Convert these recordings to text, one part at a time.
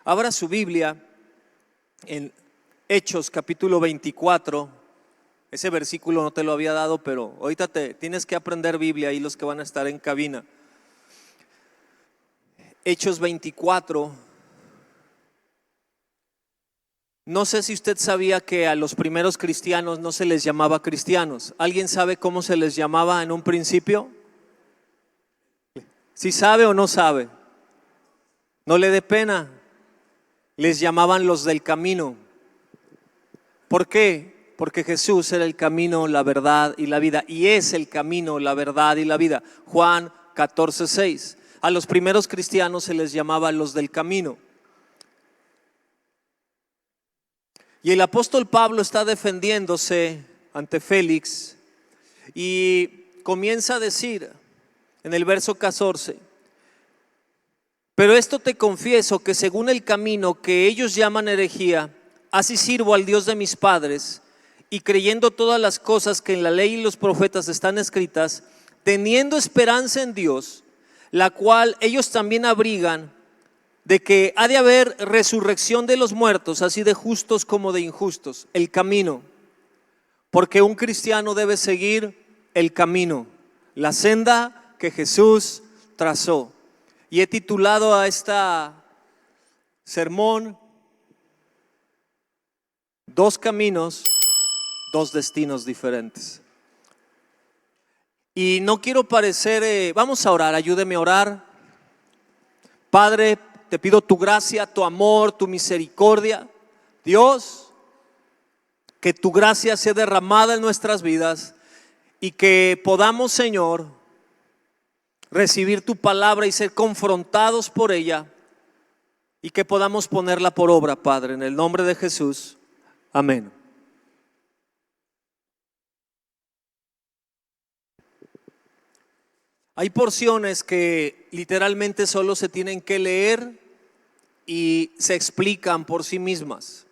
Abra su Biblia en Hechos capítulo 24. Ese versículo no te lo había dado, pero ahorita tienes que aprender Biblia ahí los que van a estar en cabina. Hechos 24. No sé si usted sabía que a los primeros cristianos no se les llamaba cristianos. ¿Alguien sabe cómo se les llamaba en un principio? ¿Sí sabe o no sabe? No le dé pena. Les llamaban los del camino. ¿Por qué? Porque Jesús era el camino, la verdad y la vida. Y es el camino, la verdad y la vida. Juan 14:6. A los primeros cristianos se les llamaba los del camino. Y el apóstol Pablo está defendiéndose ante Félix y comienza a decir en el verso 14: pero esto te confieso, que según el camino que ellos llaman herejía, así sirvo al Dios de mis padres, y creyendo todas las cosas que en la ley y los profetas están escritas, teniendo esperanza en Dios, la cual ellos también abrigan, de que ha de haber resurrección de los muertos, así de justos como de injustos. El camino, porque un cristiano debe seguir el camino, la senda que Jesús trazó. Y he titulado a esta sermón: dos caminos, dos destinos diferentes. Y no quiero parecer, vamos a orar, ayúdeme a orar. Padre, te pido tu gracia, tu amor, tu misericordia. Dios, que tu gracia sea derramada en nuestras vidas y que podamos, Señor, recibir tu palabra y ser confrontados por ella, y que podamos ponerla por obra, Padre, en el nombre de Jesús. Amén. Hay porciones que literalmente solo se tienen que leer y se explican por sí mismas.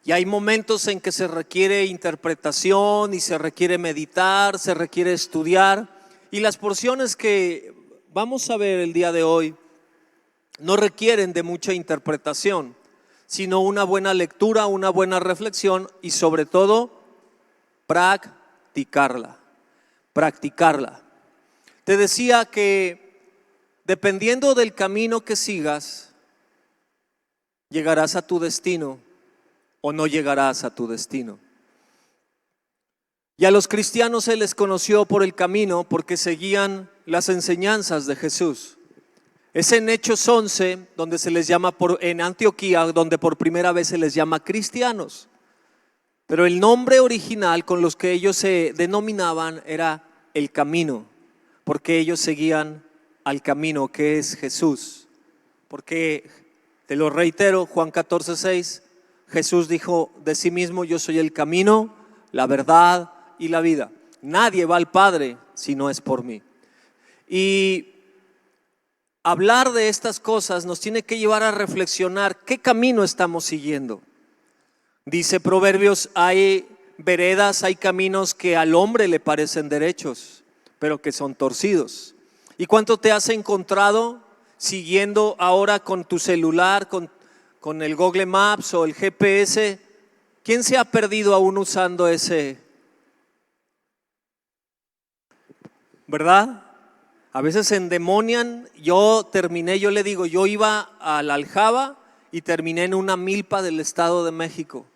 Y hay momentos en que se requiere interpretación y se requiere meditar, se requiere estudiar. Y las porciones que vamos a ver el día de hoy no requieren de mucha interpretación, sino una buena lectura, una buena reflexión y sobre todo practicarla. Te decía que dependiendo del camino que sigas, llegarás a tu destino o no llegarás a tu destino. Y a los cristianos se les conoció por el camino porque seguían las enseñanzas de Jesús. Es en Hechos 11 donde se les llama, en Antioquía, donde por primera vez se les llama cristianos. Pero el nombre original con los que ellos se denominaban era el camino, porque ellos seguían al camino que es Jesús. Porque, te lo reitero, Juan 14:6, Jesús dijo de sí mismo: yo soy el camino, la verdad y la vida. Nadie va al Padre si no es por mí. Y hablar de estas cosas nos tiene que llevar a reflexionar qué camino estamos siguiendo. Dice Proverbios: hay veredas, hay caminos que al hombre le parecen derechos, pero que son torcidos. ¿Y cuánto te has encontrado siguiendo ahora con tu celular, con el Google Maps o el GPS? ¿Quién se ha perdido aún usando ese? ¿Verdad? A veces se endemonian. Yo le digo, yo iba a la Aljaba y terminé en una milpa del Estado de México,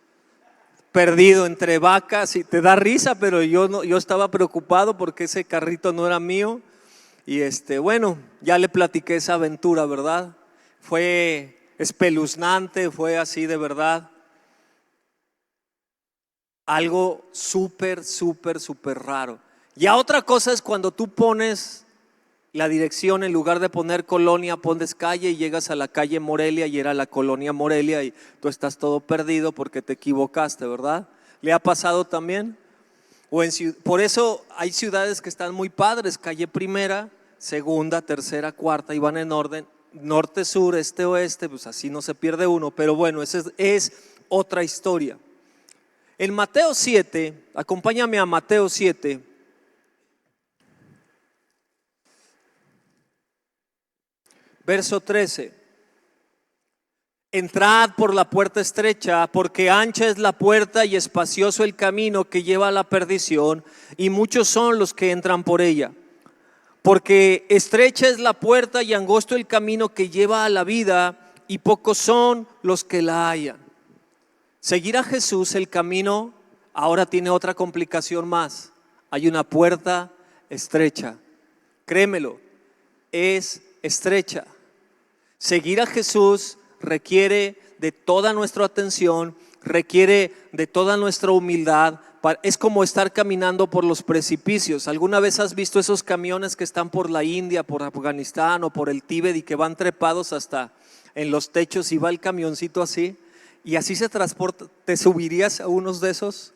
perdido entre vacas, y te da risa, pero yo estaba preocupado porque ese carrito no era mío. Y bueno, ya le platiqué esa aventura, ¿verdad? Fue espeluznante, fue así de verdad. Algo súper raro. Y a otra cosa es cuando tú pones la dirección, en lugar de poner colonia, pones calle y llegas a la calle Morelia y era la colonia Morelia y tú estás todo perdido porque te equivocaste, ¿verdad? ¿Le ha pasado también? Por eso hay ciudades que están muy padres: calle Primera, Segunda, Tercera, Cuarta, y van en orden, norte, sur, este, oeste, pues así no se pierde uno. Pero bueno, esa es otra historia. En Mateo 7, acompáñame a Mateo 7. Verso 13. Entrad por la puerta estrecha, porque ancha es la puerta y espacioso el camino que lleva a la perdición, y muchos son los que entran por ella. Porque estrecha es la puerta y angosto el camino que lleva a la vida, y pocos son los que la hallan. Seguir a Jesús, el camino ahora tiene otra complicación más. Hay una puerta estrecha. Créemelo, es estrecha. Seguir a Jesús requiere de toda nuestra atención, requiere de toda nuestra humildad. Es como estar caminando por los precipicios. ¿Alguna vez has visto esos camiones que están por la India, por Afganistán o por el Tíbet y que van trepados hasta en los techos y va el camioncito así? Y así se transporta. ¿Te subirías a unos de esos?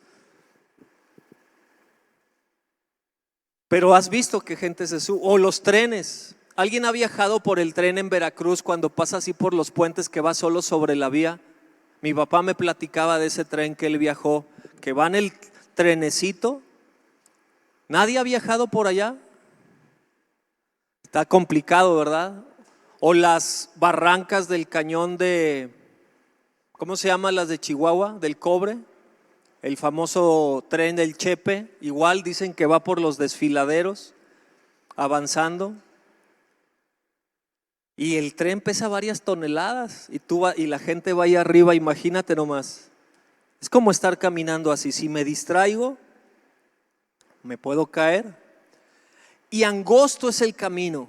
Pero has visto que gente se sube. O los trenes. ¿Alguien ha viajado por el tren en Veracruz cuando pasa así por los puentes que va solo sobre la vía? Mi papá me platicaba de ese tren que él viajó, que va en el trenecito. ¿Nadie ha viajado por allá? Está complicado, ¿verdad? O las barrancas del cañón de, ¿cómo se llama? Las de Chihuahua, del Cobre. El famoso tren del Chepe. Igual dicen que va por los desfiladeros, avanzando. Y el tren pesa varias toneladas y la gente va ahí arriba, imagínate nomás. Es como estar caminando así. Si me distraigo, me puedo caer. Y angosto es el camino.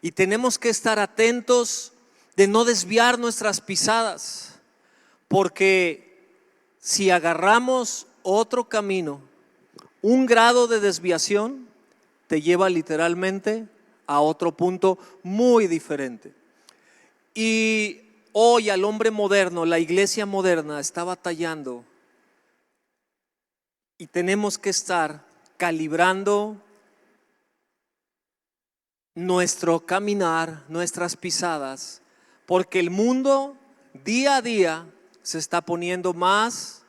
Y tenemos que estar atentos de no desviar nuestras pisadas. Porque si agarramos otro camino, un grado de desviación te lleva literalmente a otro punto muy diferente. Y hoy al hombre moderno, la iglesia moderna está batallando y tenemos que estar calibrando nuestro caminar, nuestras pisadas, porque el mundo día a día se está poniendo más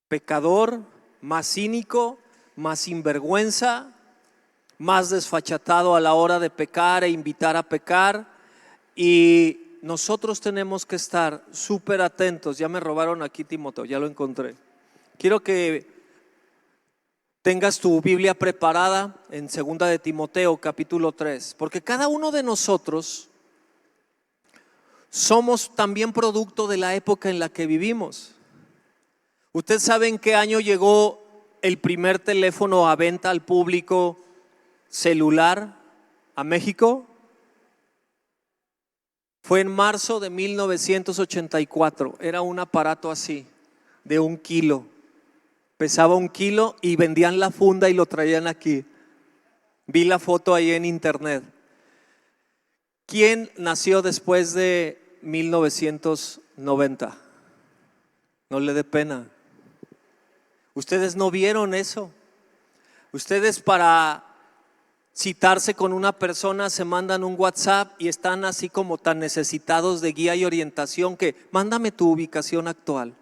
pecador, más cínico, más sinvergüenza, más desfachatado a la hora de pecar e invitar a pecar. Y nosotros tenemos que estar súper atentos. Ya me robaron aquí Timoteo, ya lo encontré. Quiero que tengas tu Biblia preparada en 2 de Timoteo capítulo 3, porque cada uno de nosotros somos también producto de la época en la que vivimos. ¿Usted sabe en qué año llegó el primer teléfono a venta al público celular a México? Fue en marzo de 1984. Era un aparato así, de 1 kilo. Pesaba 1 kilo y vendían la funda y lo traían aquí. Vi la foto ahí en internet. ¿Quién nació después de 1990? No le dé pena. Ustedes no vieron eso. Ustedes para citarse con una persona se mandan un WhatsApp y están así como tan necesitados de guía y orientación que mándame tu ubicación actual.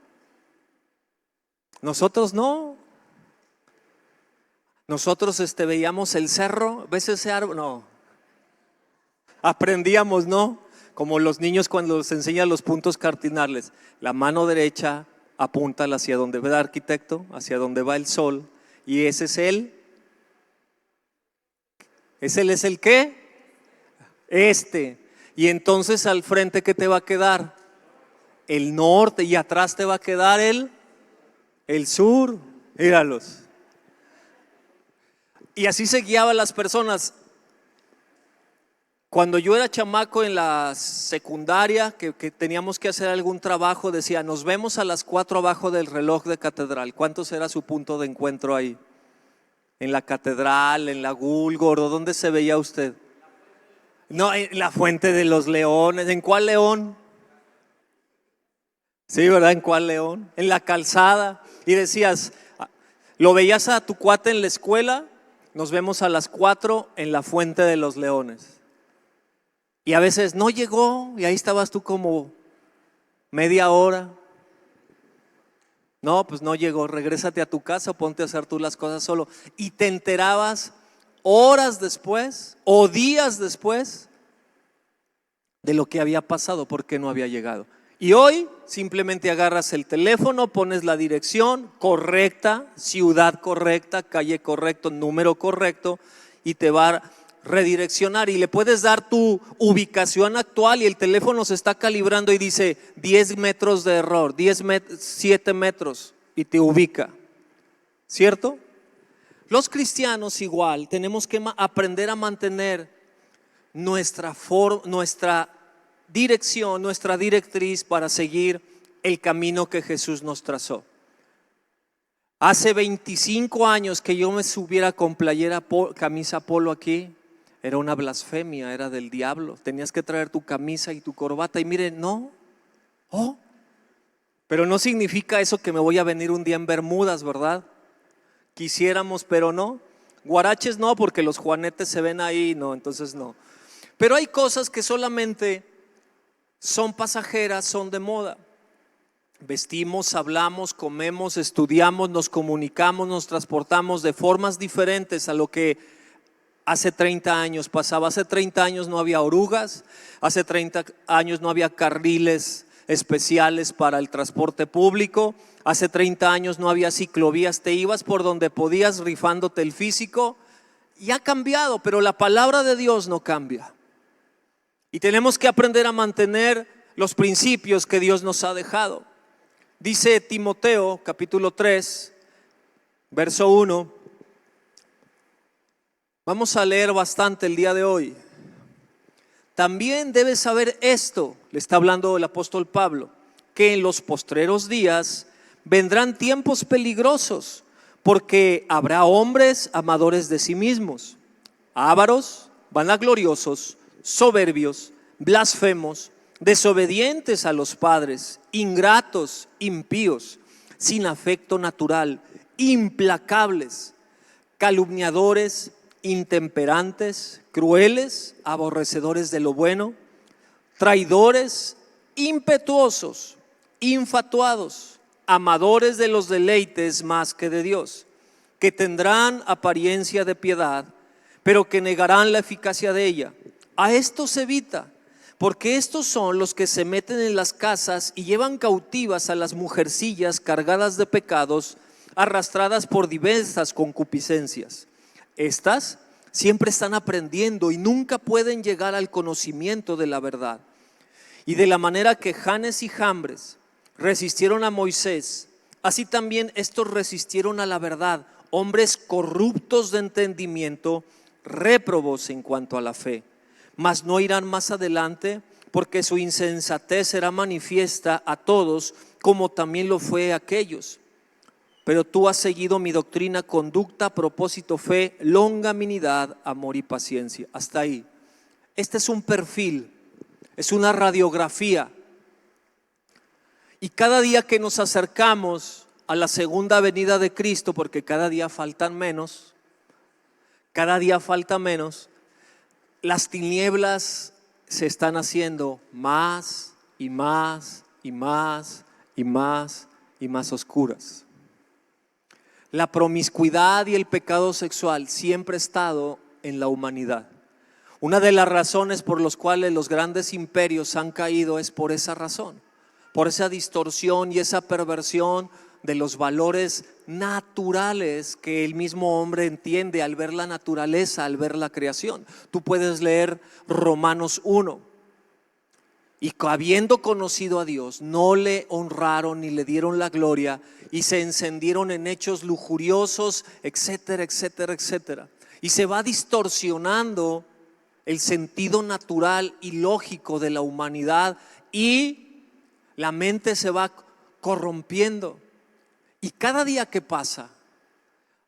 Nosotros no. Nosotros veíamos el cerro, ¿ves ese árbol? No. Aprendíamos, ¿no? Como los niños cuando les enseñan los puntos cardinales. La mano derecha apunta hacia donde va el arquitecto, hacia donde va el sol, y ese es el. ¿Ese es el qué? Y entonces al frente, ¿qué te va a quedar? El norte, y atrás te va a quedar el sur. Míralos. Y así se guiaban las personas. Cuando yo era chamaco en la secundaria, que teníamos que hacer algún trabajo, decía, nos vemos a las 4 abajo del reloj de catedral. ¿Cuánto será su punto de encuentro ahí? En la catedral, en la Gúlgoro, ¿dónde se veía usted? No, en la Fuente de los Leones. ¿En cuál león? Sí, ¿verdad? ¿En cuál león? En la calzada. Y decías, lo veías a tu cuate en la escuela, nos vemos a las 4 en la Fuente de los Leones. Y a veces no llegó y ahí estabas tú como media hora. No, pues no llegó, regrésate a tu casa, ponte a hacer tú las cosas solo. Y te enterabas horas después o días después de lo que había pasado, por qué no había llegado. Y hoy simplemente agarras el teléfono, pones la dirección correcta, ciudad correcta, calle correcto, número correcto, y te va a redireccionar, y le puedes dar tu ubicación actual y el teléfono se está calibrando y dice 10 metros de error, 7 metros, y te ubica, ¿cierto? Los cristianos igual tenemos que aprender a mantener nuestra dirección, nuestra directriz para seguir el camino que Jesús nos trazó. Hace 25 años que yo me subiera con camisa polo aquí, era una blasfemia, era del diablo. Tenías que traer tu camisa y tu corbata, y miren, no, pero no significa eso que me voy a venir un día en bermudas, ¿verdad? Quisiéramos, pero no. Guaraches no, porque los juanetes se ven ahí, no, entonces no. Pero hay cosas que solamente son pasajeras, son de moda. Vestimos, hablamos, comemos, estudiamos, nos comunicamos, nos transportamos de formas diferentes a lo que hace 30 años pasaba. Hace 30 años no había orugas, hace 30 años no había carriles especiales para el transporte público, hace 30 años no había ciclovías, te ibas por donde podías rifándote el físico. Y ha cambiado, pero la palabra de Dios no cambia. Y tenemos que aprender a mantener los principios que Dios nos ha dejado. Dice Timoteo capítulo 3, verso 1. Vamos a leer bastante el día de hoy. También debes saber esto, le está hablando el apóstol Pablo, que en los postreros días vendrán tiempos peligrosos, porque habrá hombres amadores de sí mismos, ávaros, vanagloriosos, soberbios, blasfemos, desobedientes a los padres, ingratos, impíos, sin afecto natural, implacables, calumniadores, intemperantes, crueles, aborrecedores de lo bueno, traidores, impetuosos, infatuados, amadores de los deleites más que de Dios, que tendrán apariencia de piedad, pero que negarán la eficacia de ella. A estos evita, porque estos son los que se meten en las casas y llevan cautivas a las mujercillas cargadas de pecados, arrastradas por diversas concupiscencias. Estas siempre están aprendiendo y nunca pueden llegar al conocimiento de la verdad. Y de la manera que Janes y Jambres resistieron a Moisés, así también estos resistieron a la verdad, hombres corruptos de entendimiento, réprobos en cuanto a la fe. Mas no irán más adelante, porque su insensatez será manifiesta a todos, como también lo fue a aquellos. Pero tú has seguido mi doctrina, conducta, propósito, fe, longanimidad, amor y paciencia. Hasta ahí. Este es un perfil, es una radiografía. Y cada día que nos acercamos a la segunda venida de Cristo, porque cada día faltan menos, las tinieblas se están haciendo más y más y más y más y más oscuras. La promiscuidad y el pecado sexual siempre ha estado en la humanidad. Una de las razones por las cuales los grandes imperios han caído es por esa razón, por esa distorsión y esa perversión de los valores naturales que el mismo hombre entiende al ver la naturaleza, al ver la creación. Tú puedes leer Romanos 1. Y habiendo conocido a Dios, no le honraron ni le dieron la gloria, y se encendieron en hechos lujuriosos, etcétera, etcétera, etcétera. Y se va distorsionando el sentido natural y lógico de la humanidad, y la mente se va corrompiendo. Y cada día que pasa,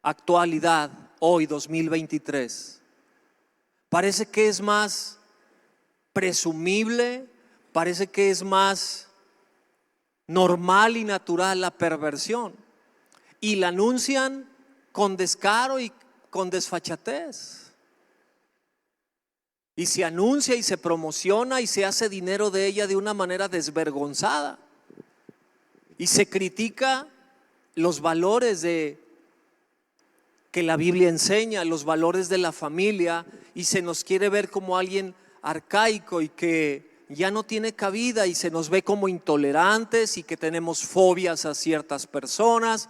actualidad, hoy 2023, parece que es más presumible, parece que es más normal y natural la perversión, y la anuncian con descaro y con desfachatez, y se anuncia y se promociona y se hace dinero de ella de una manera desvergonzada, y se critica los valores que la Biblia enseña, los valores de la familia, y se nos quiere ver como alguien arcaico y que ya no tiene cabida y se nos ve como intolerantes y que tenemos fobias a ciertas personas,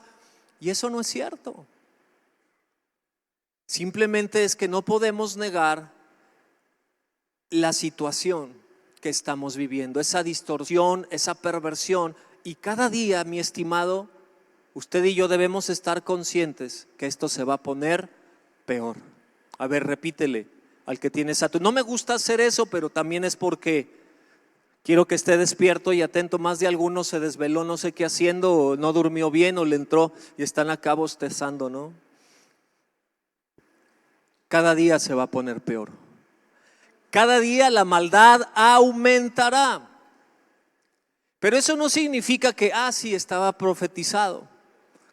y eso no es cierto. Simplemente es que no podemos negar la situación que estamos viviendo, esa distorsión, esa perversión, y cada día, mi estimado, usted y yo debemos estar conscientes que esto se va a poner peor. A ver, repítele al que tienes a tu. No me gusta hacer eso, pero también es porque quiero que esté despierto y atento. Más de alguno se desveló, no sé qué haciendo, o no durmió bien, o le entró y están acá bostezando, ¿no? Cada día se va a poner peor. Cada día la maldad aumentará. Pero eso no significa que, sí, estaba profetizado.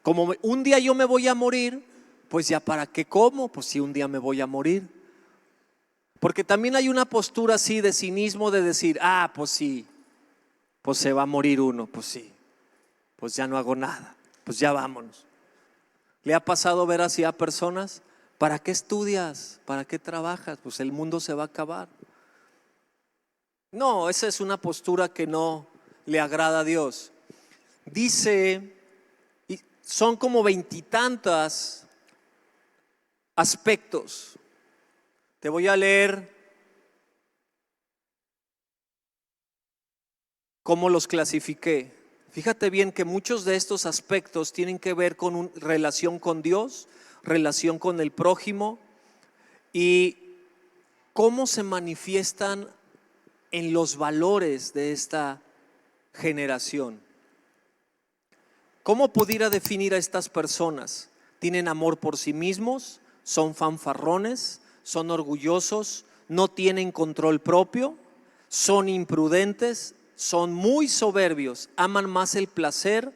Como un día yo me voy a morir, pues ya para qué como, pues si un día me voy a morir. Porque también hay una postura así de cinismo de decir, pues sí, pues se va a morir uno, pues sí, pues ya no hago nada, pues ya vámonos. ¿Le ha pasado ver así a personas? ¿Para qué estudias? ¿Para qué trabajas? Pues el mundo se va a acabar. No, esa es una postura que no le agrada a Dios. Dice, y son como 20 y tantos aspectos. Te voy a leer cómo los clasifiqué. Fíjate bien que muchos de estos aspectos tienen que ver con relación con Dios, relación con el prójimo y cómo se manifiestan en los valores de esta generación. ¿Cómo pudiera definir a estas personas? ¿Tienen amor por sí mismos? ¿Son fanfarrones? ¿Son orgullosos? ¿No tienen control propio? ¿Son imprudentes? ¿Son muy soberbios? ¿Aman más el placer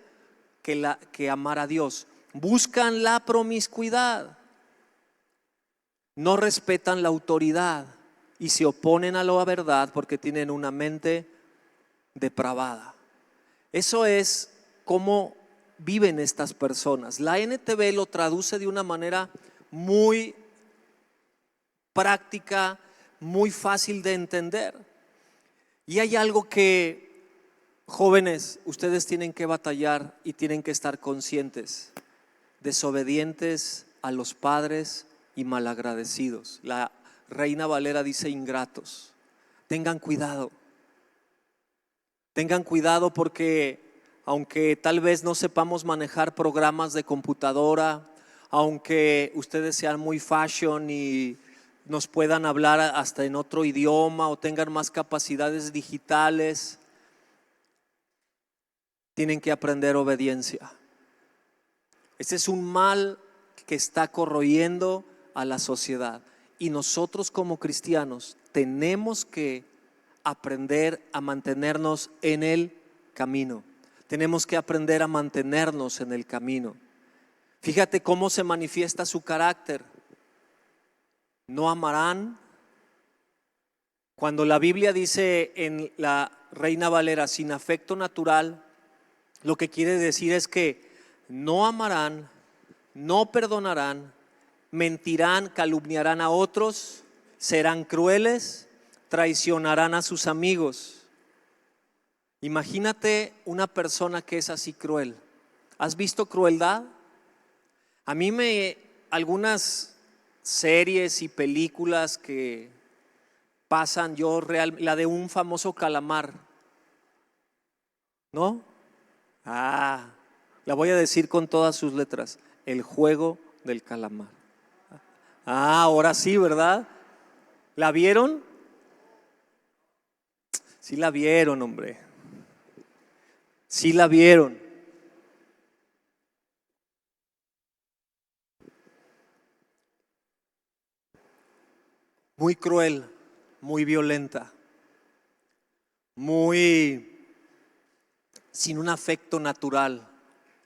que amar a Dios? ¿Buscan la promiscuidad? ¿No respetan la autoridad? Y se oponen a la verdad porque tienen una mente depravada. Eso es cómo viven estas personas. La NTV lo traduce de una manera muy práctica, muy fácil de entender. Y hay algo que, jóvenes, ustedes tienen que batallar y tienen que estar conscientes: desobedientes a los padres y malagradecidos. La Reina Valera dice ingratos. Tengan cuidado. Tengan cuidado porque aunque tal vez no sepamos manejar programas de computadora, aunque ustedes sean muy fashion y nos puedan hablar hasta en otro idioma o tengan más capacidades digitales, tienen que aprender obediencia. Ese es un mal que está corroyendo a la sociedad y nosotros como cristianos tenemos que aprender a mantenernos en el camino. Tenemos que aprender a mantenernos en el camino. Fíjate cómo se manifiesta su carácter. No amarán. Cuando la Biblia dice en la Reina Valera sin afecto natural, lo que quiere decir es que no amarán, no perdonarán, mentirán, calumniarán a otros, serán crueles, traicionarán a sus amigos. Imagínate una persona que es así cruel. ¿Has visto crueldad? A mí algunas series y películas que pasan, la de un famoso calamar, ¿no? La voy a decir con todas sus letras: El juego del calamar. Ahora sí, ¿verdad? ¿La vieron? Sí la vieron, hombre. Sí la vieron. Muy cruel, muy violenta, muy sin un afecto natural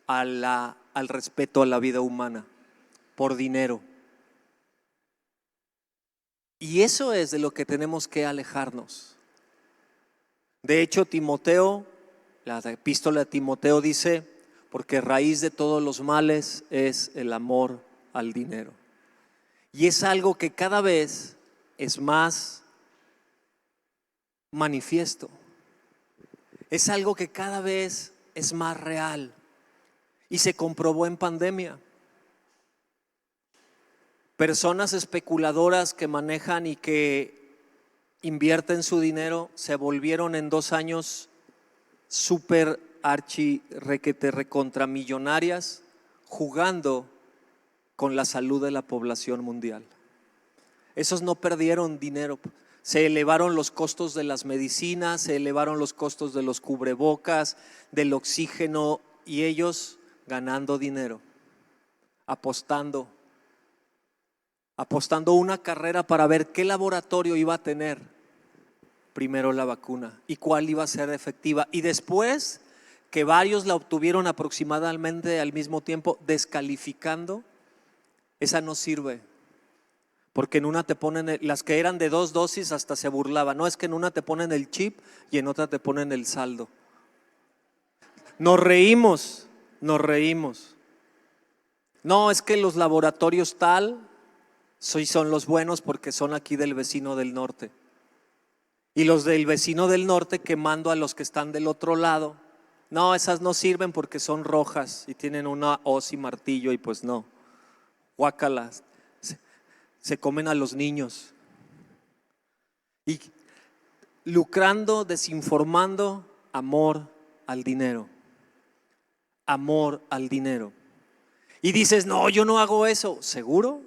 al respeto a la vida humana, por dinero. Y eso es de lo que tenemos que alejarnos. De hecho, Timoteo, la epístola de Timoteo dice: porque raíz de todos los males es el amor al dinero. Y es algo que cada vez es más manifiesto. Es algo que cada vez es más real y se comprobó en pandemia. Personas especuladoras que manejan y que invierten su dinero se volvieron en 2 años súper archi requete recontra millonarias jugando con la salud de la población mundial. Esos no perdieron dinero. Se elevaron los costos de las medicinas, se elevaron los costos de los cubrebocas, del oxígeno, y ellos ganando dinero, apostando una carrera para ver qué laboratorio iba a tener primero la vacuna y cuál iba a ser efectiva. Y después que varios la obtuvieron aproximadamente al mismo tiempo, descalificando, esa no sirve. Porque en una te ponen, las que eran de 2 dosis hasta se burlaban. No, es que en una te ponen el chip y en otra te ponen el saldo. Nos reímos. No, es que los laboratorios tal son los buenos porque son aquí del vecino del norte. Y los del vecino del norte quemando a los que están del otro lado. No, esas no sirven porque son rojas y tienen una hoz y martillo, y pues no. Guácalas. Se comen a los niños. Y lucrando, desinformando, amor al dinero. Amor al dinero. Y dices, no, yo no hago eso. ¿Seguro?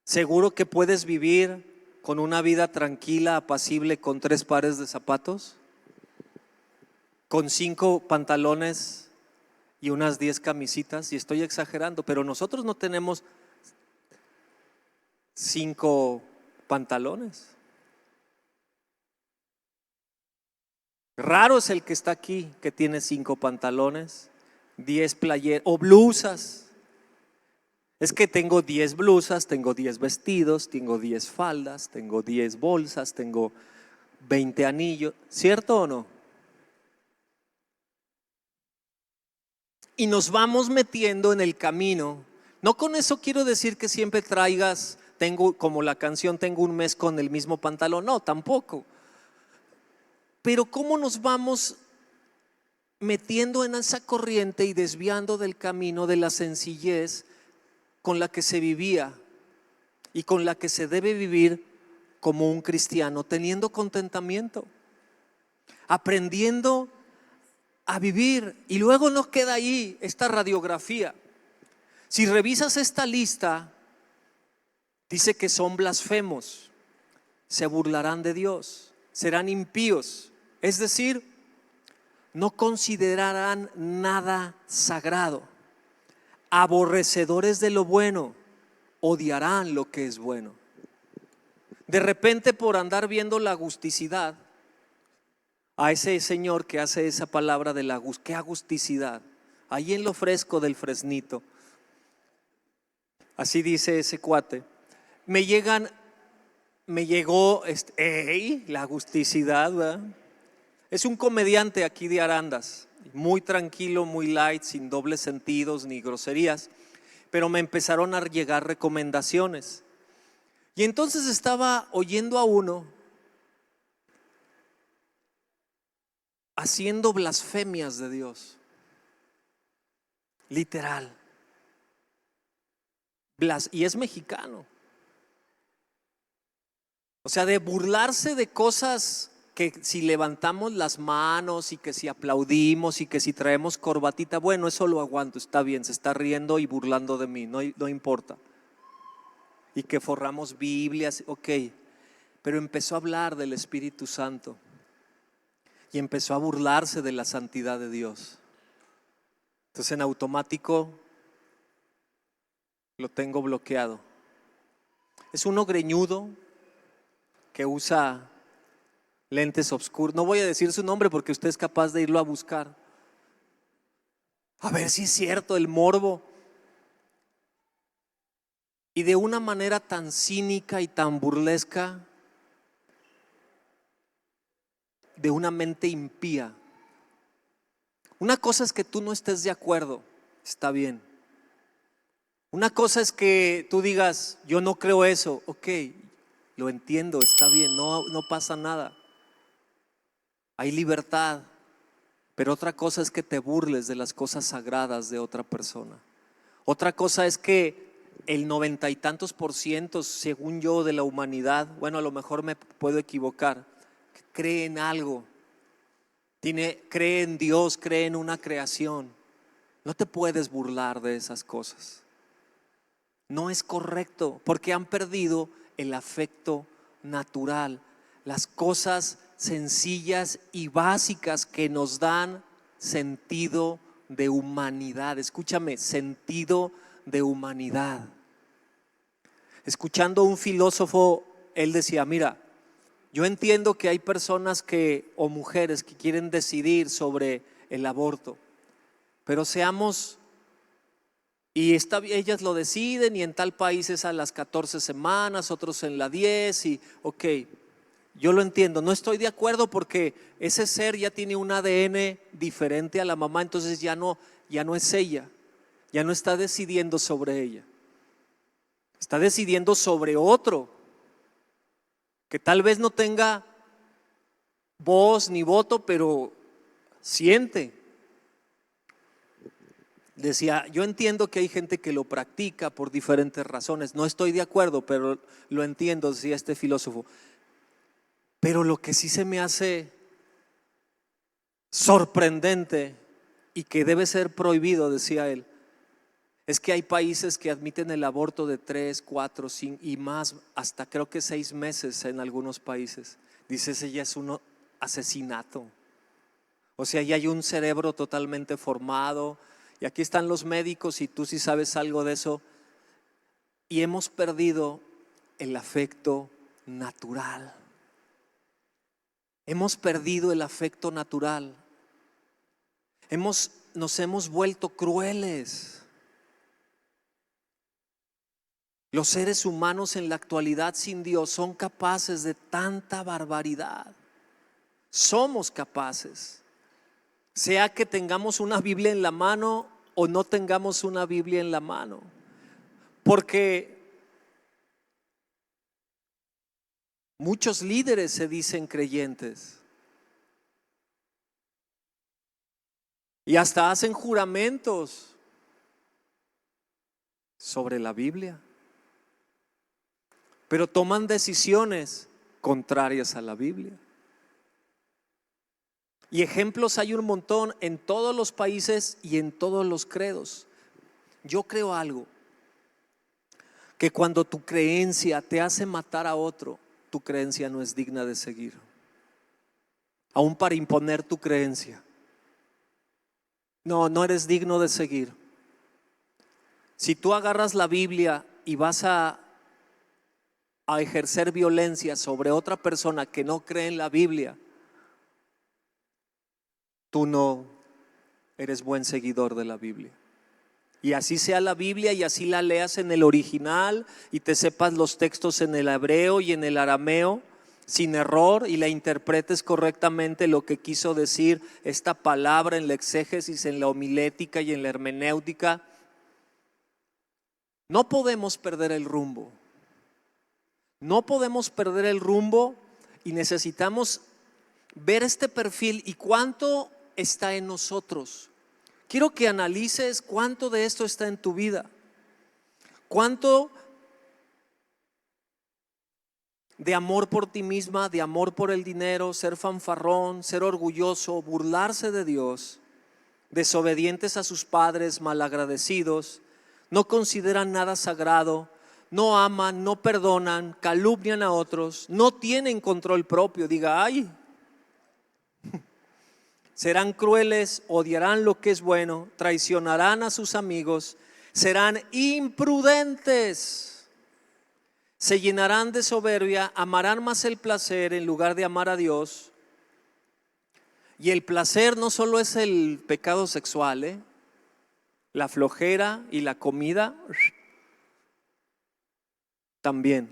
¿Seguro que puedes vivir con una vida tranquila, apacible, con 3 pares de zapatos? ¿Con 5 pantalones y unas 10 camisitas? Y estoy exagerando, pero nosotros no tenemos 5 pantalones. Raro es el que está aquí que tiene 5 pantalones, 10 playeras o blusas. Es que tengo 10 blusas, tengo 10 vestidos, tengo 10 faldas, tengo 10 bolsas, tengo 20 anillos. ¿Cierto o no? Y nos vamos metiendo en el camino. No con eso quiero decir que siempre traigas, tengo como la canción, tengo un mes con el mismo pantalón. No, tampoco. Pero cómo nos vamos metiendo en esa corriente y desviando del camino de la sencillez con la que se vivía y con la que se debe vivir como un cristiano, teniendo contentamiento, aprendiendo a vivir. Y luego nos queda ahí esta radiografía. Si revisas esta lista, dice que son blasfemos, se burlarán de Dios, serán impíos, es decir, no considerarán nada sagrado, aborrecedores de lo bueno, odiarán lo que es bueno. De repente, por andar viendo la agusticidad, a ese señor que hace esa palabra de la ¿qué agusticidad? Ahí en lo fresco del fresnito. Así dice ese cuate. Me llegó la agusticidad, ¿verdad? Es un comediante aquí de Arandas, muy tranquilo, muy light, sin dobles sentidos ni groserías, pero me empezaron a llegar recomendaciones. Y entonces estaba oyendo a uno haciendo blasfemias de Dios, literal. Y es mexicano. O sea, de burlarse de cosas que si levantamos las manos y que si aplaudimos y que si traemos corbatita, bueno, eso lo aguanto, está bien, se está riendo y burlando de mí, no importa. Y que forramos Biblias, ok, pero empezó a hablar del Espíritu Santo y empezó a burlarse de la santidad de Dios. Entonces en automático lo tengo bloqueado. Es uno greñudo que usa lentes oscuros. No voy a decir su nombre porque usted es capaz de irlo a buscar. A ver si es cierto, el morbo. Y de una manera tan cínica y tan burlesca, de una mente impía. Una cosa es que tú no estés de acuerdo, está bien. Una cosa es que tú digas, yo no creo eso, ok, lo entiendo, está bien, no pasa nada. hay libertad, pero otra cosa es que te burles de las cosas sagradas de otra persona. Otra cosa es que el 90 y tantos por ciento, según yo, de la humanidad, bueno, a lo mejor me puedo equivocar, cree en algo, cree en Dios, cree en una creación. No te puedes burlar de esas cosas. No es correcto, porque han perdido el afecto natural, las cosas sencillas y básicas que nos dan sentido de humanidad. Escúchame, sentido de humanidad. Escuchando a un filósofo, él decía, mira, yo entiendo que hay personas o mujeres que quieren decidir sobre el aborto, pero ellas lo deciden, y en tal país es a las 14 semanas, otros en la 10, y ok, yo lo entiendo. No estoy de acuerdo porque ese ser ya tiene un ADN diferente a la mamá, entonces ya no es ella, ya no está decidiendo sobre ella, está decidiendo sobre otro que tal vez no tenga voz ni voto, pero siente. Decía, yo entiendo que hay gente que lo practica por diferentes razones, no estoy de acuerdo, pero lo entiendo, decía este filósofo. Pero lo que sí se me hace sorprendente y que debe ser prohibido, decía él, es que hay países que admiten el aborto de 3, 4, 5 y más, hasta creo que 6 meses en algunos países. Dice, ese ya es un asesinato. O sea, ya hay un cerebro totalmente formado, y aquí están los médicos y tú sí sabes algo de eso, y hemos perdido el afecto natural. Hemos perdido el afecto natural. Nos hemos vuelto crueles. Los seres humanos en la actualidad sin Dios son capaces de tanta barbaridad. Somos capaces, sea que tengamos una Biblia en la mano o no tengamos una Biblia en la mano, porque muchos líderes se dicen creyentes y hasta hacen juramentos sobre la Biblia, pero toman decisiones contrarias a la Biblia. Y ejemplos hay un montón en todos los países y en todos los credos. Yo creo algo, que cuando tu creencia te hace matar a otro, tu creencia no es digna de seguir, aún para imponer tu creencia. No eres digno de seguir. Si tú agarras la Biblia y vas a ejercer violencia sobre otra persona que no cree en la Biblia, tú no eres buen seguidor de la Biblia. Y así sea la Biblia y así la leas en el original y te sepas los textos en el hebreo y en el arameo sin error y la interpretes correctamente lo que quiso decir esta palabra en la exégesis, en la homilética y en la hermenéutica, no podemos perder el rumbo. No podemos perder el rumbo y necesitamos ver este perfil y cuánto está en nosotros. Quiero que analices cuánto de esto está en tu vida, cuánto de amor por ti misma, de amor por el dinero, ser fanfarrón, ser orgulloso, burlarse de Dios, desobedientes a sus padres, malagradecidos, no consideran nada sagrado, no aman, no perdonan, calumnian a otros, no tienen control propio. Diga, ay, serán crueles, odiarán lo que es bueno, traicionarán a sus amigos, serán imprudentes, se llenarán de soberbia, amarán más el placer en lugar de amar a Dios. Y el placer no solo es el pecado sexual, la flojera y la comida también.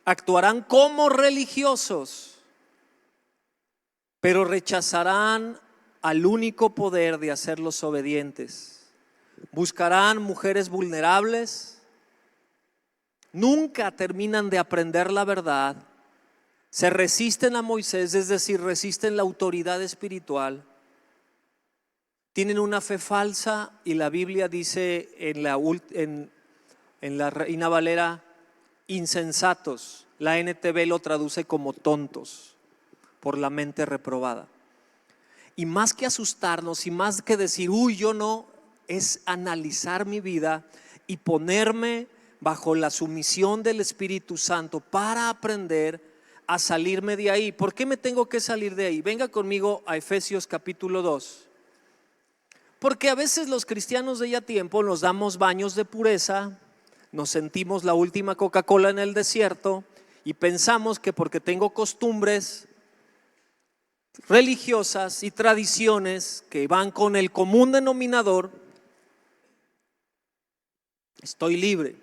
Actuarán como religiosos, pero rechazarán al único poder de hacerlos obedientes. Buscarán mujeres vulnerables, nunca terminan de aprender la verdad, se resisten a Moisés, es decir, resisten la autoridad espiritual, tienen una fe falsa y la Biblia dice en la Reina Valera, insensatos. La NTV lo traduce como tontos por la mente reprobada. Y más que asustarnos y más que decir, uy, yo no, es analizar mi vida y ponerme bajo la sumisión del Espíritu Santo para aprender a salirme de ahí. ¿Por qué me tengo que salir de ahí? Venga conmigo a Efesios capítulo 2. Porque a veces los cristianos de ya tiempo nos damos baños de pureza, nos sentimos la última Coca-Cola en el desierto y pensamos que porque tengo costumbres religiosas y tradiciones que van con el común denominador, estoy libre.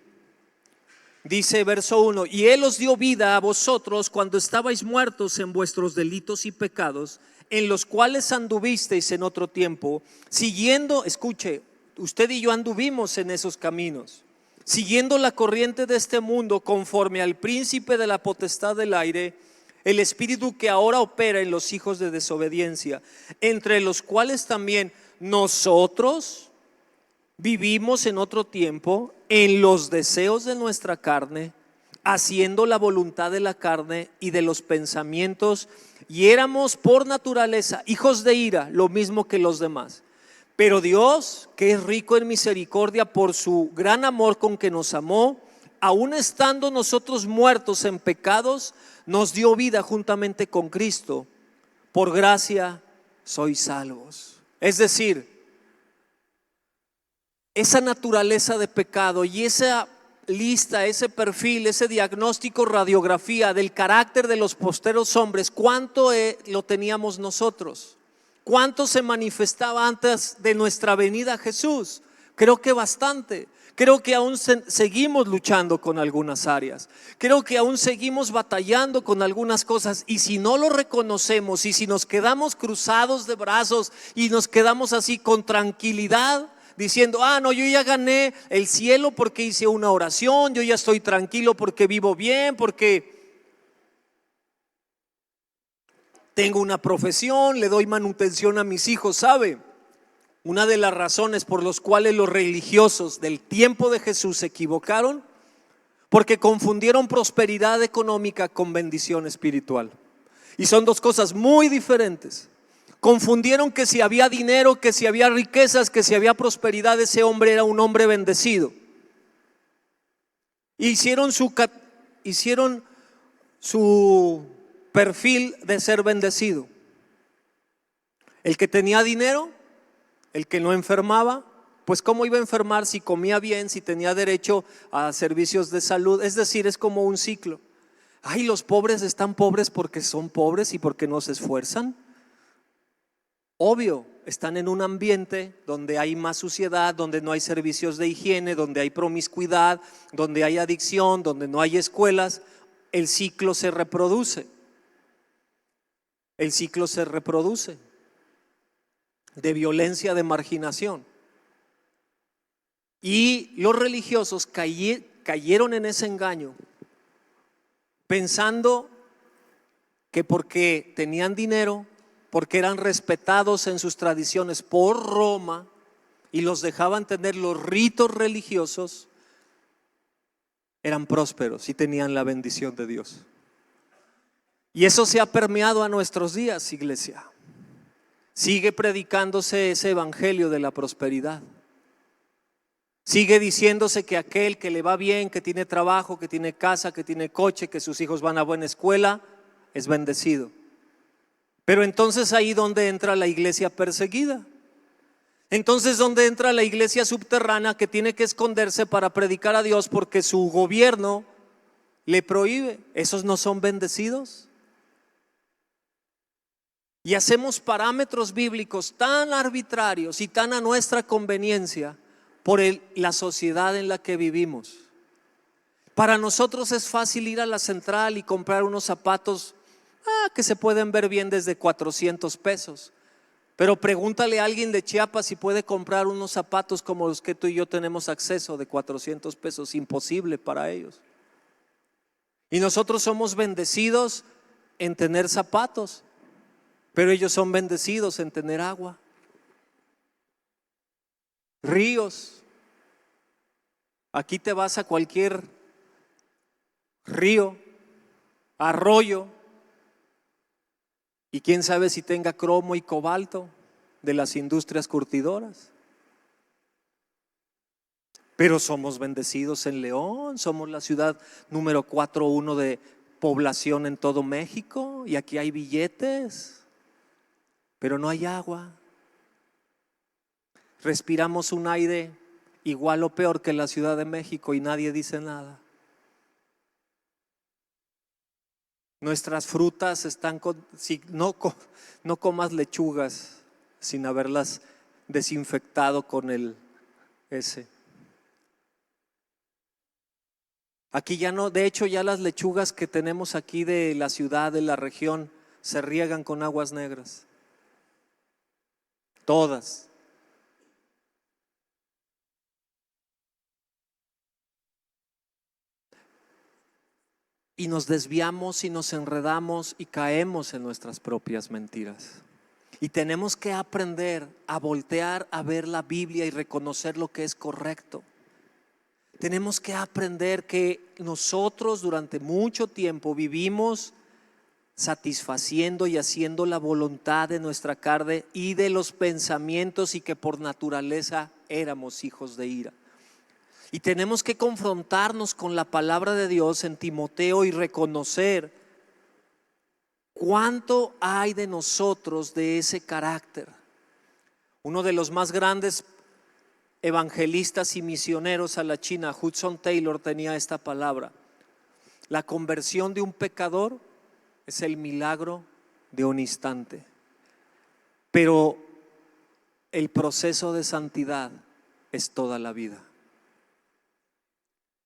Dice verso 1: y Él os dio vida a vosotros cuando estabais muertos en vuestros delitos y pecados, en los cuales anduvisteis en otro tiempo, siguiendo, escuche, usted y yo anduvimos en esos caminos, siguiendo la corriente de este mundo, conforme al príncipe de la potestad del aire, el espíritu que ahora opera en los hijos de desobediencia, entre los cuales también nosotros vivimos en otro tiempo en los deseos de nuestra carne, haciendo la voluntad de la carne y de los pensamientos, y éramos por naturaleza hijos de ira, lo mismo que los demás. Pero Dios, que es rico en misericordia por su gran amor con que nos amó, aun estando nosotros muertos en pecados, nos dio vida juntamente con Cristo. Por gracia sois salvos. Es decir, esa naturaleza de pecado y esa lista, ese perfil, ese diagnóstico, radiografía del carácter de los posteros hombres, ¿cuánto lo teníamos nosotros? ¿Cuánto se manifestaba antes de nuestra venida a Jesús? Creo que bastante. Creo que aún seguimos luchando con algunas áreas. Creo que aún seguimos batallando con algunas cosas. Y si no lo reconocemos y si nos quedamos cruzados de brazos y nos quedamos así con tranquilidad, diciendo, no, yo ya gané el cielo porque hice una oración, yo ya estoy tranquilo porque vivo bien, porque tengo una profesión, le doy manutención a mis hijos. ¿Sabe? Una de las razones por las cuales los religiosos del tiempo de Jesús se equivocaron, porque confundieron prosperidad económica con bendición espiritual. Y son dos cosas muy diferentes. Confundieron que si había dinero, que si había riquezas, que si había prosperidad, ese hombre era un hombre bendecido. Hicieron su perfil de ser bendecido. El que tenía dinero, el que no enfermaba, pues cómo iba a enfermar si comía bien, si tenía derecho a servicios de salud. Es decir, es como un ciclo. Ay, los pobres están pobres porque son pobres y porque no se esfuerzan. Obvio, están en un ambiente donde hay más suciedad, donde no hay servicios de higiene, donde hay promiscuidad, donde hay adicción, donde no hay escuelas. El ciclo se reproduce. El ciclo se reproduce de violencia, de marginación. Y los religiosos cayeron en ese engaño, pensando que porque tenían dinero, porque eran respetados en sus tradiciones por Roma y los dejaban tener los ritos religiosos, eran prósperos y tenían la bendición de Dios. Y eso se ha permeado a nuestros días, iglesia. Sigue predicándose ese evangelio de la prosperidad. Sigue diciéndose que aquel que le va bien, que tiene trabajo, que tiene casa, que tiene coche, que sus hijos van a buena escuela, es bendecido. Pero entonces ahí donde entra la iglesia perseguida. Entonces donde entra la iglesia subterránea que tiene que esconderse para predicar a Dios porque su gobierno le prohíbe. ¿Esos no son bendecidos? Y hacemos parámetros bíblicos tan arbitrarios y tan a nuestra conveniencia por la sociedad en la que vivimos. Para nosotros es fácil ir a la central y comprar unos zapatos que se pueden ver bien desde 400 pesos. Pero pregúntale a alguien de Chiapas si puede comprar unos zapatos como los que tú y yo tenemos acceso de 400 pesos. Imposible para ellos. Y nosotros somos bendecidos en tener zapatos, pero ellos son bendecidos en tener agua. Ríos. Aquí te vas a cualquier río, arroyo, y quién sabe si tenga cromo y cobalto de las industrias curtidoras. Pero somos bendecidos en León, somos la ciudad número 4.1 de población en todo México, y aquí hay billetes, pero no hay agua. Respiramos un aire igual o peor que la Ciudad de México y nadie dice nada. Nuestras frutas están si no comas lechugas sin haberlas desinfectado con el ese. Aquí ya no, de hecho ya las lechugas que tenemos aquí de la ciudad, de la región, se riegan con aguas negras. Todas. Y nos desviamos y nos enredamos y caemos en nuestras propias mentiras. Y tenemos que aprender a voltear a ver la Biblia y reconocer lo que es correcto. Tenemos que aprender que nosotros durante mucho tiempo vivimos satisfaciendo y haciendo la voluntad de nuestra carne y de los pensamientos, y que por naturaleza éramos hijos de ira. Y tenemos que confrontarnos con la palabra de Dios en Timoteo y reconocer cuánto hay de nosotros de ese carácter. Uno de los más grandes evangelistas y misioneros a la China, Hudson Taylor, tenía esta palabra: la conversión de un pecador es el milagro de un instante, pero el proceso de santidad es toda la vida.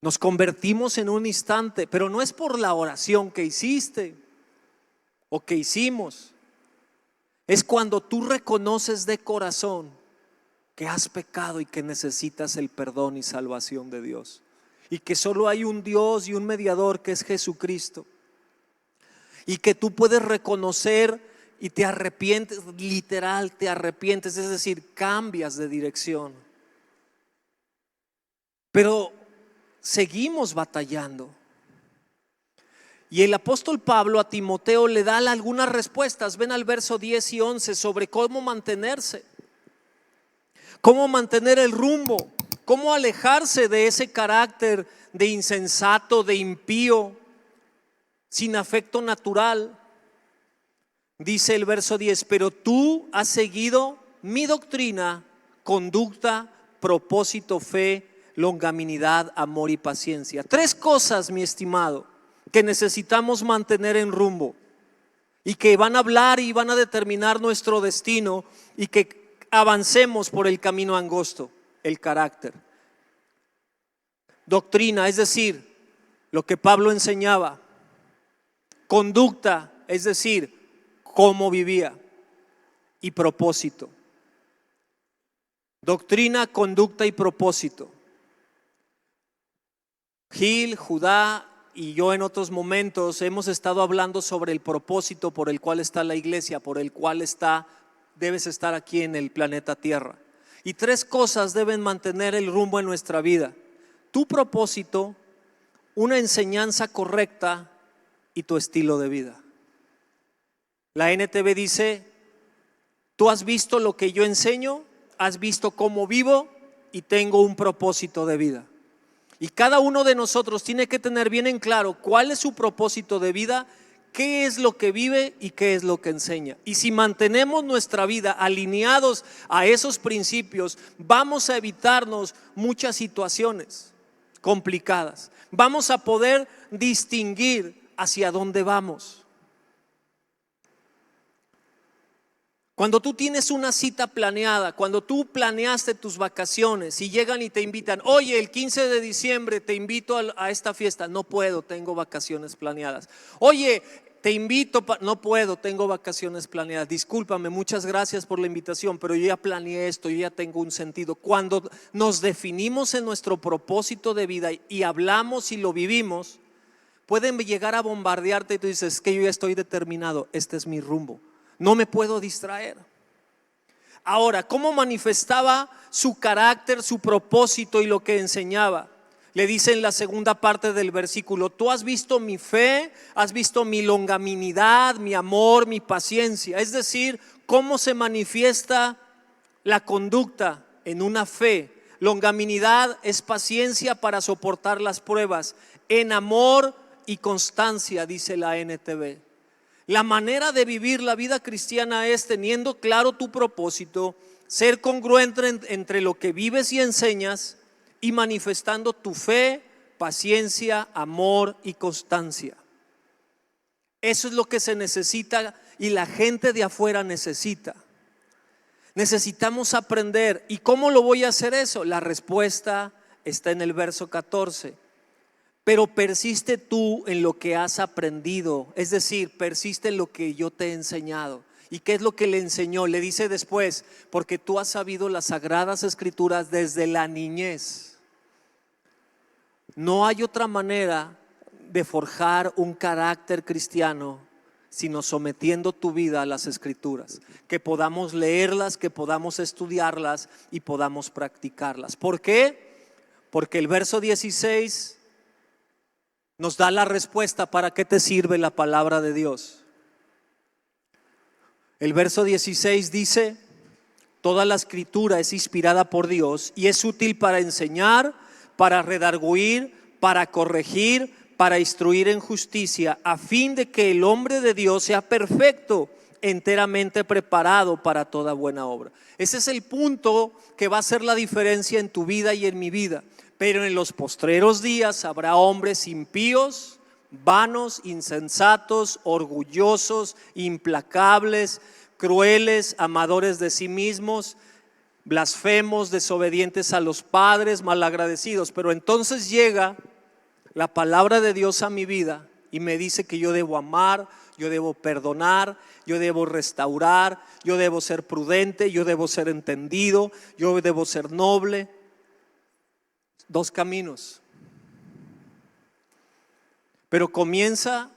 Nos convertimos en un instante, pero no es por la oración que hiciste o que hicimos. Es cuando tú reconoces de corazón que has pecado y que necesitas el perdón y salvación de Dios, y que solo hay un Dios y un mediador, que es Jesucristo, y que tú puedes reconocer y te arrepientes, literal te arrepientes, es decir, cambias de dirección. Pero seguimos batallando. Y el apóstol Pablo a Timoteo le da algunas respuestas. Ven al verso 10 y 11 sobre cómo mantenerse, cómo mantener el rumbo, cómo alejarse de ese carácter de insensato, de impío, sin afecto natural. Dice el verso 10: pero tú has seguido mi doctrina, conducta, propósito, fe, longanimidad, amor y paciencia. 3 cosas, mi estimado, que necesitamos mantener en rumbo y que van a hablar y van a determinar nuestro destino, y que avancemos por el camino angosto. El carácter. Doctrina, es decir, lo que Pablo enseñaba. Conducta, es decir, cómo vivía. Y propósito. Doctrina, conducta y propósito. Gil, Judá y yo en otros momentos hemos estado hablando sobre el propósito por el cual está la iglesia, por el cual debes estar aquí en el planeta Tierra. Y 3 cosas deben mantener el rumbo en nuestra vida: tu propósito, una enseñanza correcta y tu estilo de vida. La NTV dice: tú has visto lo que yo enseño, has visto cómo vivo y tengo un propósito de vida. Y cada uno de nosotros tiene que tener bien en claro cuál es su propósito de vida, qué es lo que vive y qué es lo que enseña. Y si mantenemos nuestra vida alineados a esos principios, vamos a evitarnos muchas situaciones complicadas. Vamos a poder distinguir hacia dónde vamos. Cuando tú tienes una cita planeada, cuando tú planeaste tus vacaciones y llegan y te invitan: oye, el 15 de diciembre te invito a esta fiesta. No puedo, tengo vacaciones planeadas. Oye, te invito, no puedo, tengo vacaciones planeadas. Discúlpame, muchas gracias por la invitación, pero yo ya planeé esto, yo ya tengo un sentido. Cuando nos definimos en nuestro propósito de vida y hablamos y lo vivimos, pueden llegar a bombardearte y tú dices, es que yo ya estoy determinado, este es mi rumbo, no me puedo distraer. Ahora, ¿cómo manifestaba su carácter, su propósito y lo que enseñaba? Le dice en la segunda parte del versículo: tú has visto mi fe, has visto mi longanimidad, mi amor, mi paciencia. Es decir, cómo se manifiesta la conducta en una fe. Longanimidad es paciencia para soportar las pruebas, en amor y constancia, dice la NTV. La manera de vivir la vida cristiana es teniendo claro tu propósito, ser congruente entre lo que vives y enseñas, y manifestando tu fe, paciencia, amor y constancia. Eso es lo que se necesita y la gente de afuera necesita. Necesitamos aprender. ¿Y cómo lo voy a hacer eso? La respuesta está en el verso 14. Pero persiste tú en lo que has aprendido, es decir, persiste en lo que yo te he enseñado. ¿Y qué es lo que le enseñó? Le dice después: porque tú has sabido las sagradas escrituras desde la niñez. No hay otra manera de forjar un carácter cristiano sino sometiendo tu vida a las escrituras, que podamos leerlas, que podamos estudiarlas y podamos practicarlas. ¿Por qué? Porque el verso 16 nos da la respuesta para qué te sirve la palabra de Dios. El verso 16 dice: toda la escritura es inspirada por Dios y es útil para enseñar, para redarguir, para corregir, para instruir en justicia, a fin de que el hombre de Dios sea perfecto, enteramente preparado para toda buena obra. Ese es el punto que va a hacer la diferencia en tu vida y en mi vida. Pero en los postreros días habrá hombres impíos, vanos, insensatos, orgullosos, implacables, crueles, amadores de sí mismos, blasfemos, desobedientes a los padres, malagradecidos. Pero entonces llega la palabra de Dios a mi vida y me dice que yo debo amar, yo debo perdonar, yo debo restaurar, yo debo ser prudente, yo debo ser entendido, yo debo ser noble. Dos caminos. Pero comienza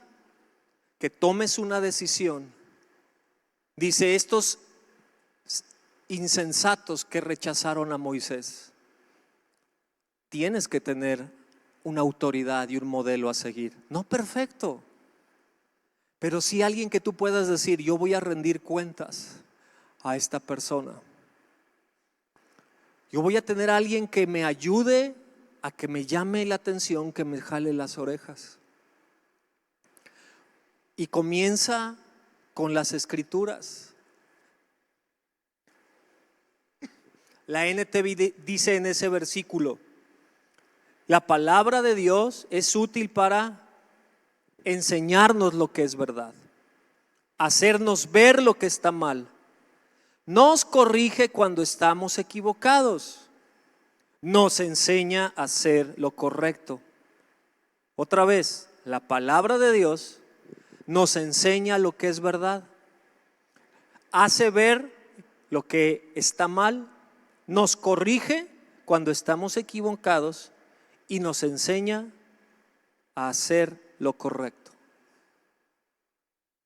que tomes una decisión. Dice: estos insensatos que rechazaron a Moisés, tienes que tener una autoridad y un modelo a seguir. No perfecto, pero sí alguien que tú puedas decir: yo voy a rendir cuentas a esta persona. Yo voy a tener a alguien que me ayude a que me llame la atención, que me jale las orejas. Y comienza con las escrituras. La NTV dice en ese versículo: la palabra de Dios es útil para enseñarnos lo que es verdad, hacernos ver lo que está mal, nos corrige cuando estamos equivocados, nos enseña a hacer lo correcto. Otra vez, la palabra de Dios nos enseña lo que es verdad, hace ver lo que está mal, nos corrige cuando estamos equivocados y nos enseña a hacer lo correcto.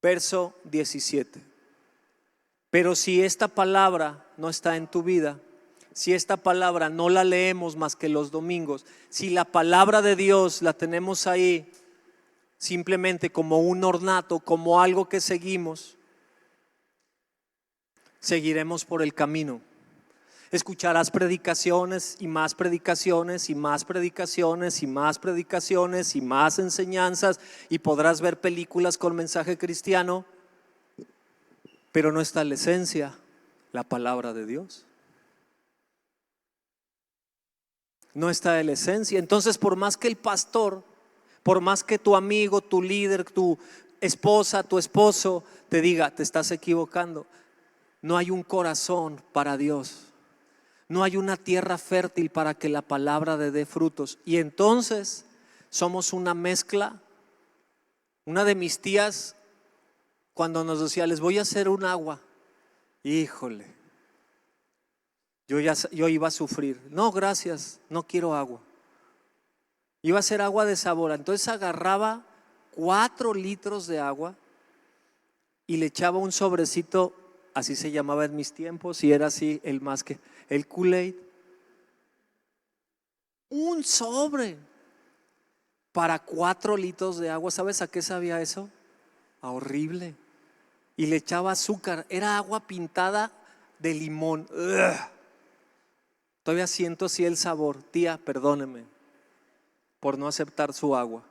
Verso 17. Pero si esta palabra no está en tu vida, si esta palabra no la leemos más que los domingos, si la palabra de Dios la tenemos ahí simplemente como un ornato, como algo que seguimos, seguiremos por el camino. Escucharás predicaciones y más predicaciones y más predicaciones y más predicaciones y más enseñanzas, y podrás ver películas con mensaje cristiano, pero no está la esencia, la palabra de Dios. No está la esencia. Entonces, por más que el pastor, por más que tu amigo, tu líder, tu esposa, tu esposo te diga: te estás equivocando, no hay un corazón para Dios, no hay una tierra fértil para que la palabra dé frutos. Y entonces somos una mezcla. Una de mis tías, cuando nos decía: les voy a hacer un agua, híjole, yo iba a sufrir. No, gracias, no quiero agua. Iba a ser agua de sabor. Entonces agarraba 4 litros de agua y le echaba un sobrecito, así se llamaba en mis tiempos, y era así el Kool-Aid. Un sobre para 4 litros de agua. ¿Sabes a qué sabía eso? A horrible. Y le echaba azúcar, era agua pintada de limón. ¡Ugh! Todavía siento así el sabor. Tía, perdóneme por no aceptar su agua.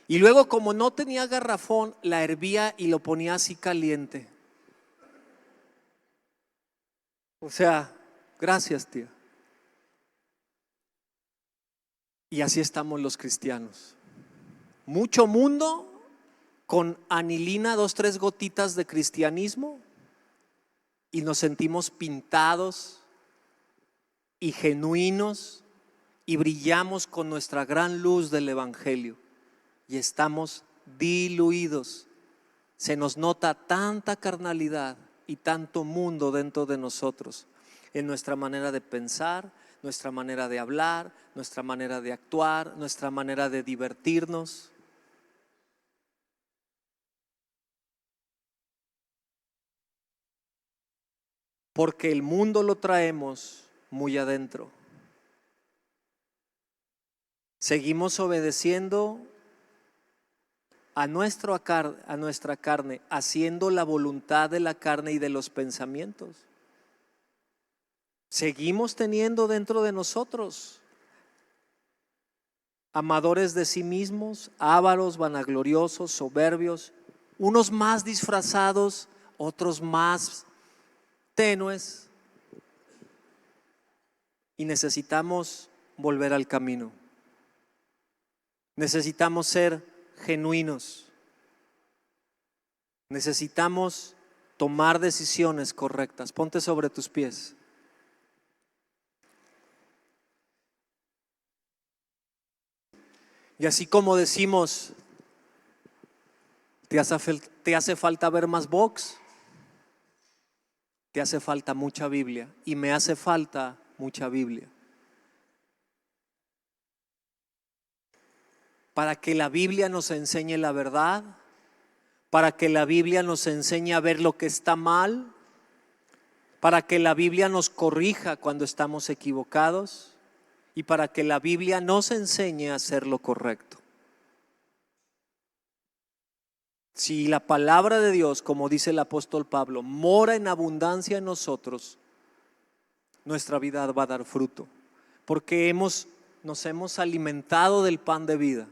Y luego, como no tenía garrafón, la hervía y lo ponía así caliente. O sea, gracias, tía. Y así estamos los cristianos. Mucho mundo con anilina, 2, 3 gotitas de cristianismo, y nos sentimos pintados y genuinos y brillamos con nuestra gran luz del evangelio, y estamos diluidos. Se nos nota tanta carnalidad y tanto mundo dentro de nosotros, en nuestra manera de pensar, nuestra manera de hablar, nuestra manera de actuar, nuestra manera de divertirnos. Porque el mundo lo traemos muy adentro. Seguimos obedeciendo a nuestra carne, haciendo la voluntad de la carne y de los pensamientos. Seguimos teniendo dentro de nosotros amadores de sí mismos, ávaros, vanagloriosos, soberbios, unos más disfrazados, otros más tenues, y necesitamos volver al camino. Necesitamos ser genuinos. Necesitamos tomar decisiones correctas. Ponte sobre tus pies. Y así como decimos, ¿te hace falta ver más box? Te hace falta mucha Biblia, y me hace falta mucha Biblia. Para que la Biblia nos enseñe la verdad, para que la Biblia nos enseñe a ver lo que está mal, para que la Biblia nos corrija cuando estamos equivocados, y para que la Biblia nos enseñe a hacer lo correcto. Si la palabra de Dios, como dice el apóstol Pablo, mora en abundancia en nosotros, nuestra vida va a dar fruto, porque nos hemos alimentado del pan de vida,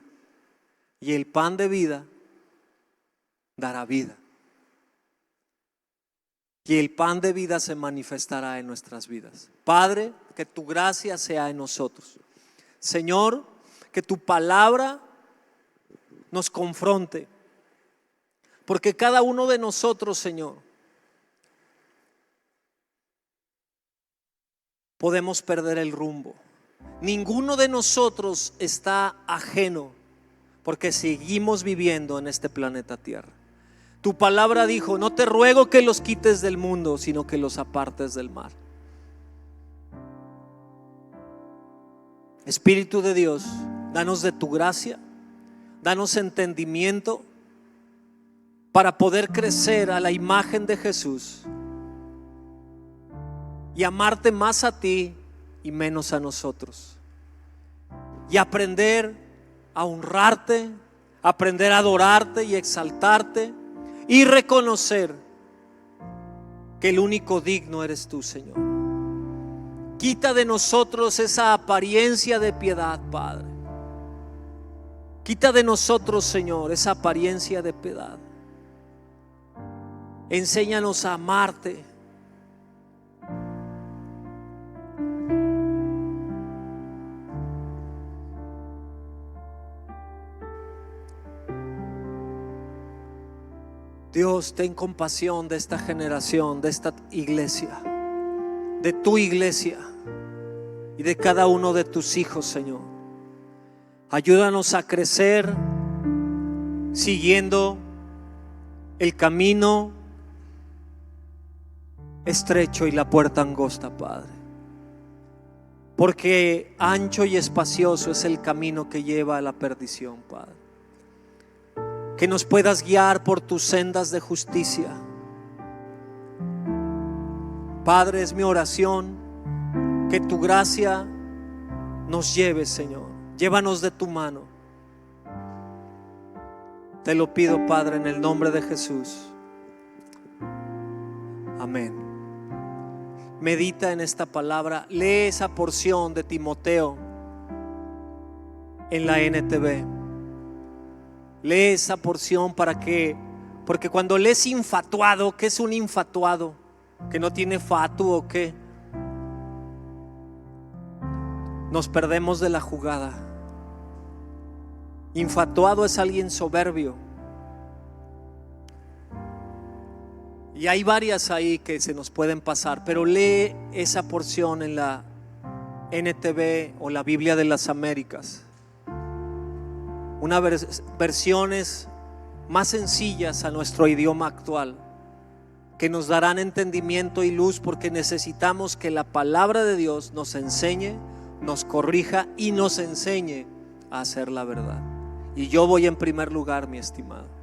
y el pan de vida dará vida, y el pan de vida se manifestará en nuestras vidas. Padre, que tu gracia sea en nosotros. Señor, que tu palabra nos confronte, porque cada uno de nosotros, Señor, podemos perder el rumbo. Ninguno de nosotros está ajeno, porque seguimos viviendo en este planeta Tierra. Tu palabra dijo: no te ruego que los quites del mundo, sino que los apartes del mal. Espíritu de Dios, danos de tu gracia, danos entendimiento para poder crecer a la imagen de Jesús y amarte más a ti y menos a nosotros, y aprender a honrarte, aprender a adorarte y exaltarte, y reconocer que el único digno eres tú, Señor. Quita de nosotros esa apariencia de piedad, Padre. Quita de nosotros, Señor, esa apariencia de piedad. Enséñanos a amarte. Dios, ten compasión de esta generación, de esta iglesia, de tu iglesia y de cada uno de tus hijos, Señor. Ayúdanos a crecer siguiendo el camino estrecho y la puerta angosta, Padre, porque ancho y espacioso es el camino que lleva a la perdición, Padre. que nos puedas guiar por tus sendas de justicia. Padre, es mi oración que tu gracia nos lleve, Señor. Llévanos de tu mano. Te lo pido, Padre, en el nombre de Jesús. Amén. Medita en esta palabra. Lee esa porción de Timoteo en la NTV. Lee esa porción porque cuando lees infatuado, ¿qué es un infatuado? ¿Que no tiene fatu o qué? Nos perdemos de la jugada. Infatuado es alguien soberbio. Y hay varias ahí que se nos pueden pasar, pero lee esa porción en la NTV o la Biblia de las Américas. Unas versiones más sencillas a nuestro idioma actual, que nos darán entendimiento y luz, porque necesitamos que la palabra de Dios nos enseñe, nos corrija y nos enseñe a hacer la verdad. Y yo voy en primer lugar, mi estimado.